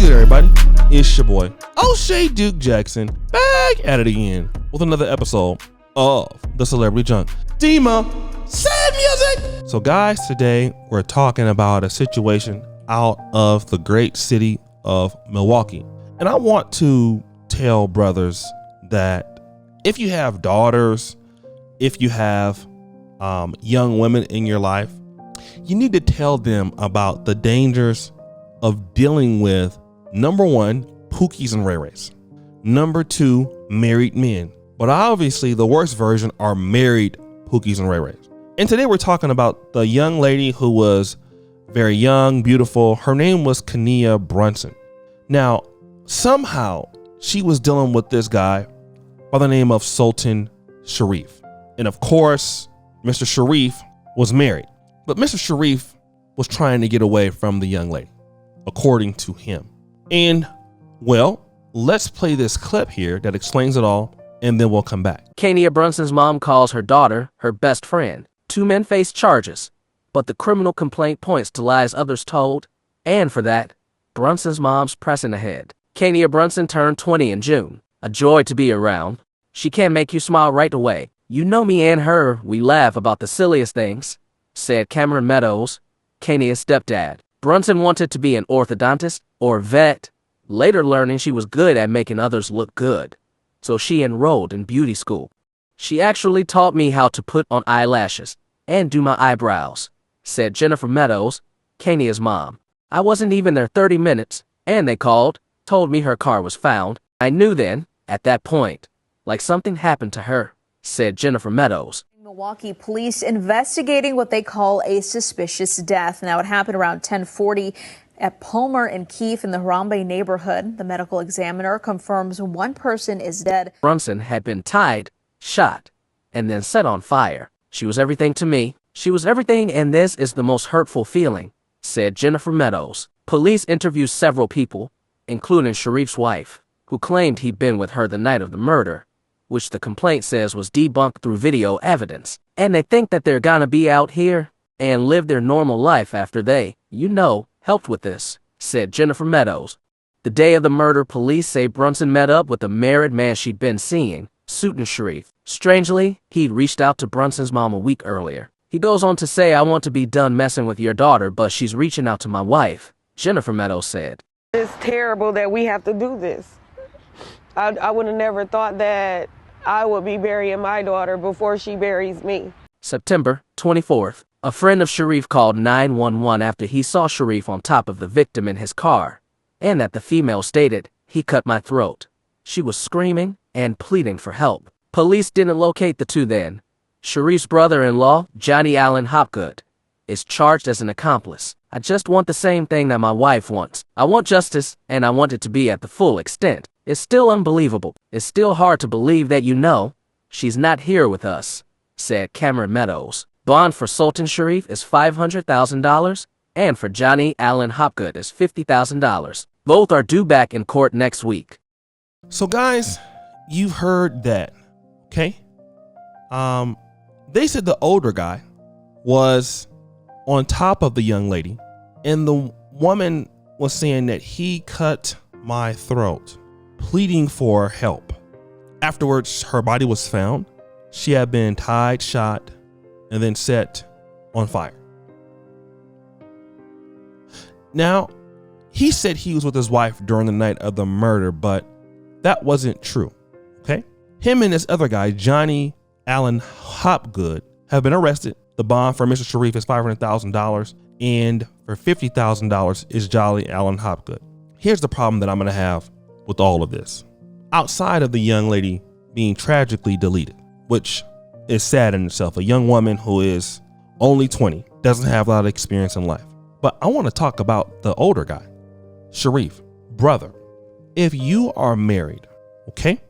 good, everybody? It's your boy, O'Shea Duke Jackson, back at it again with another episode of The Celebrity Junk. Dima, sad music! So guys, today we're talking about a situation out of the great city of Milwaukee. And I want to tell brothers that if you have daughters, if you have young women in your life, you need to tell them about the dangers of dealing with, number one, Pookies and Ray Rays. Number two, married men. But obviously the worst version are married Pookies and Ray Rays. And today we're talking about the young lady who was very young, beautiful. Her name was Kenya Brunson. Now, somehow she was dealing with this guy by the name of Sultan Sharif. And of course, Mr. Sharif was married. But Mr. Sharif was trying to get away from the young lady, according to him. And, well, let's play this clip here that explains it all, and then we'll come back. Kenya Brunson's mom calls her daughter her best friend. Two men face charges, but the criminal complaint points to lies others told, and for that, Brunson's mom's pressing ahead. Kenya Brunson turned 20 in June. A joy to be around. She can make you smile right away. You know me and her, we laugh about the silliest things, said Cameron Meadows, Kenya's stepdad. Brunson wanted to be an orthodontist or vet, later learning she was good at making others look good. So she enrolled in beauty school. She actually taught me how to put on eyelashes and do my eyebrows, said Jennifer Meadows, Kenya's mom. I wasn't even there 30 minutes, and they called, told me her car was found. I knew then, at that point, like something happened to her, said Jennifer Meadows. Milwaukee police investigating what they call a suspicious death. Now, it happened around 10:40 at Palmer and Keefe in the Harambe neighborhood. The medical examiner confirms one person is dead. Brunson had been tied, shot, and then set on fire. She was everything to me. She was everything, and this is the most hurtful feeling, said Jennifer Meadows. Police interviewed several people, including Sharif's wife, who claimed he'd been with her the night of the murder, which the complaint says was debunked through video evidence. And they think that they're gonna be out here and live their normal life after they, helped with this, said Jennifer Meadows. The day of the murder, police say Brunson met up with a married man she'd been seeing, Sultan Sharif. Strangely, he'd reached out to Brunson's mom a week earlier. He goes on to say, I want to be done messing with your daughter, but she's reaching out to my wife, Jennifer Meadows said. It's terrible that we have to do this. I would have never thought that I would be burying my daughter before she buries me. September 24th, a friend of Sharif called 911 after he saw Sharif on top of the victim in his car, and that the female stated, he cut my throat. She was screaming and pleading for help. Police didn't locate the two then. Sharif's brother-in-law, Johnny Allen Hopgood, is charged as an accomplice. I just want the same thing that my wife wants. I want justice, and I want it to be at the full extent. It's still unbelievable. It's still hard to believe that she's not here with us, said Cameron Meadows. Bond for Sultan Sharif is $500,000, and for Johnny Allen Hopgood is $50,000. Both are due back in court next week. So guys, you've heard that, okay? They said the older guy was on top of the young lady, and the woman was saying that he cut my throat, pleading for help. Afterwards, her body was found. She had been tied, shot, and then set on fire. Now, he said he was with his wife during the night of the murder, but that wasn't true, okay? Him and this other guy, Johnny Allen Hopgood, have been arrested. The bond for Mr. Sharif is $500,000, and for $50,000 is Johnny Allen Hopgood. Here's the problem that I'm going to have with all of this. Outside of the young lady being tragically deleted, which is sad in itself, a young woman who is only 20, doesn't have a lot of experience in life. But I want to talk about the older guy, Sharif. Brother, if you are married, okay,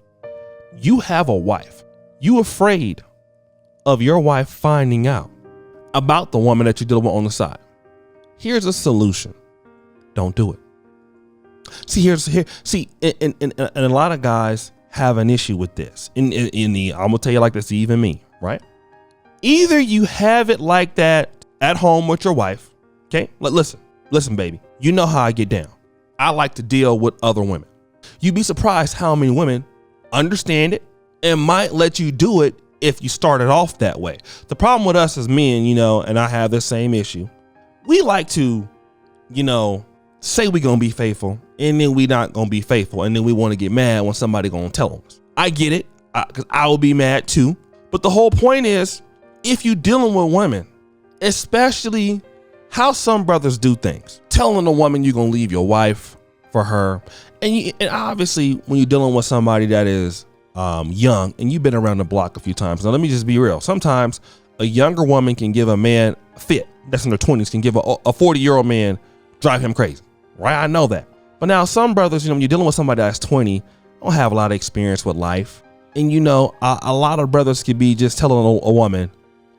you have a wife, you afraid of your wife finding out about the woman that you're dealing with on the side. Here's a solution. Don't do it. See, and a lot of guys have an issue with this. I'm gonna tell you like this, even me, right? Either you have it like that at home with your wife, okay? Listen, baby, you know how I get down. I like to deal with other women. You'd be surprised how many women understand it and might let you do it if you started off that way. The problem with us as men, and I have this same issue. We like to, say we gonna be faithful and then we not gonna be faithful. And then we want to get mad when somebody gonna tell us. I get it, because I will be mad too. But the whole point is, if you dealing with women, especially how some brothers do things, telling a woman you're gonna leave your wife for her. And obviously when you're dealing with somebody that is young and you've been around the block a few times. Now, let me just be real. Sometimes a younger woman can give a man a fit that's in their 20s, can give a 40-year-old man, drive him crazy, right? I know that. But now some brothers, when you're dealing with somebody that's 20, don't have a lot of experience with life. And a lot of brothers could be just telling a woman,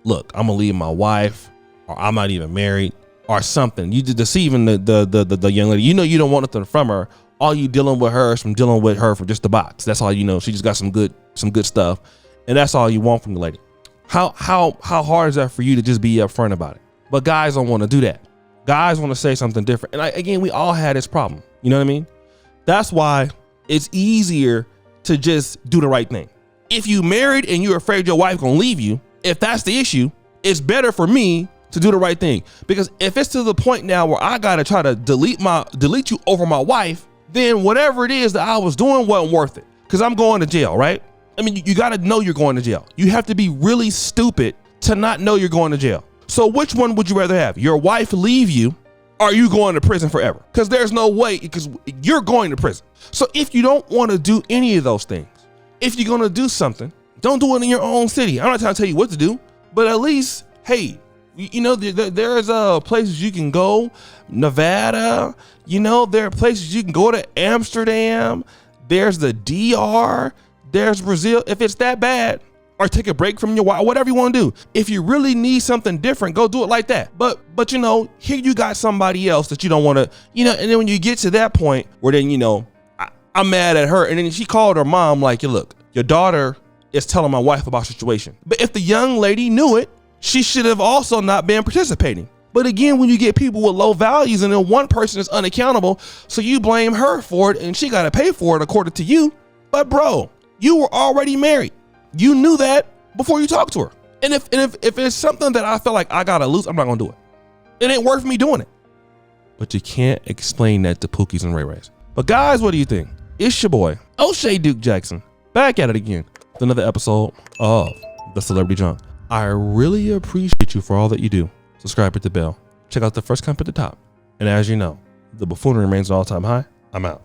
look, I'm gonna leave my wife, or I'm not even married, or something. You just deceiving the young lady. You don't want nothing from her. All you dealing with her is from dealing with her for just the box. That's all she just got some good stuff, and that's all you want from the lady. How hard is that for you to just be upfront about it? But guys don't want to do that. Guys want to say something different. And again, we all had this problem. You know what I mean? That's why it's easier to just do the right thing. If you married and you're afraid your wife gonna leave you, if that's the issue, it's better for me to do the right thing. Because if it's to the point now where I gotta try to delete you over my wife, then whatever it is that I was doing wasn't worth it. Because I'm going to jail, right? I mean, you gotta know you're going to jail. You have to be really stupid to not know you're going to jail. So which one would you rather have? Your wife leave you, or are you going to prison forever? Because there's no way, because you're going to prison. So if you don't want to do any of those things, if you're going to do something, don't do it in your own city. I'm not trying to tell you what to do, but at least, hey, there's places you can go, Nevada, there are places you can go to, Amsterdam, there's the DR, there's Brazil. If it's that bad, or take a break from your wife, whatever you want to do. If you really need something different, go do it like that. But here you got somebody else that you don't want to, and then when you get to that point where then, I'm mad at her. And then she called her mom like, look, your daughter is telling my wife about the situation. But if the young lady knew it, she should have also not been participating. But again, when you get people with low values and then one person is unaccountable, so you blame her for it and she got to pay for it according to you. But bro, you were already married. You knew that before you talked to her. And if it's something that I feel like I gotta lose, I'm not gonna do it. It ain't worth me doing it. But you can't explain that to Pookies and Ray Rays. But guys, what do you think? It's your boy, O'Shea Duke Jackson, back at it again with another episode of The Celebrity Junk. I really appreciate you for all that you do. Subscribe, hit the bell. Check out the first comment at the top. And as you know, the buffoonery remains an all-time high. I'm out.